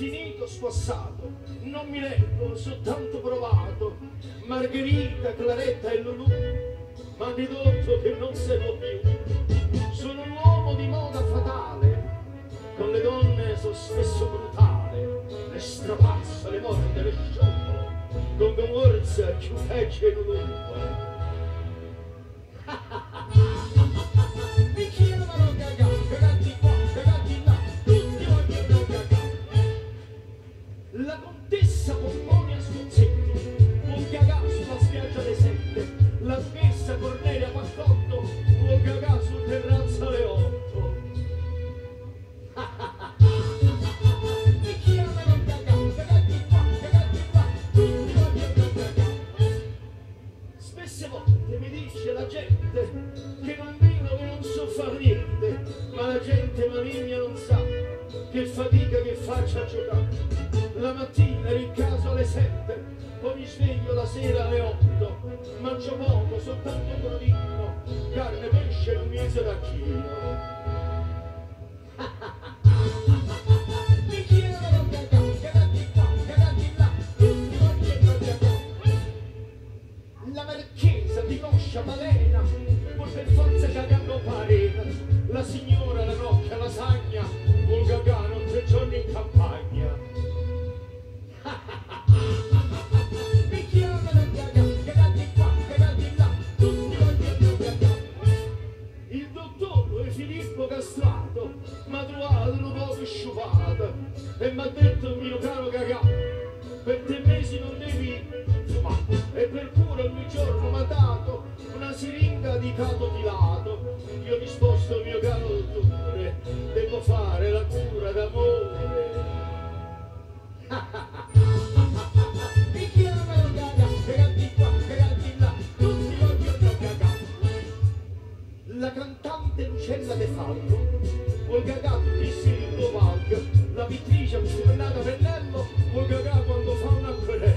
finito squassato, non mi leggo, soltanto provato, Margherita, Claretta e Lulù, m'han ridotto che non servo più. Sono un uomo di moda fatale, con le donne sono spesso brutale, le strapazzo, le morde, le sciolgo, con comorza, più peggio e Lulù. Mi chiamano Gagà, cagati qua, cagati là, tutti vogliono Gagà. La contessa Pomponia Sconzetti, un Gagà sulla spiaggia alle 7, la duchessa Cornelia Paccotto, un Gagà sul terrazzo alle 8. Mi chiamano Gagà, cagati qua, cagati là, tutti vogliono Gagà. Spesse volte mi dice la gente che non vivo, che non so far niente, ma la gente maligna non sa che fatica che faccia a giocare. La mattina ricaso alle 7, poi mi sveglio la sera alle 8, mangio poco, soltanto brodino, carne, pesce e un mese d'acchino. Mi chiamano Gagà, cagati qua, cagati là, tutti vogliono Gagà. La marchesa di Coscia Balena, pur per forza cagando parena, la signora, la nocca, la sagna, un Gagà non 3 giorni in campagna. Mi chiamano Gagà, cagati qua, cagati là, tutti vogliono Gagà. Il dottore Filippo Castrato m'ha trovato un po' sciupato e m'ha detto, mio caro Gagà, per 3 mesi non devi fumare, e per cura ogni giorno m'ha dato una siringa di cato filato. Io ho risposto, mio caro dottore, devo fare la cura d'amore. Mi chiamano Gagà, cagati qua, cagati là, tutti vogliono Gagà. La cantante Lucella De Falco, vuol Gagà tutti il palco, la pittrice un sfornato pennello, vuol Gagà quando fa un acquerello.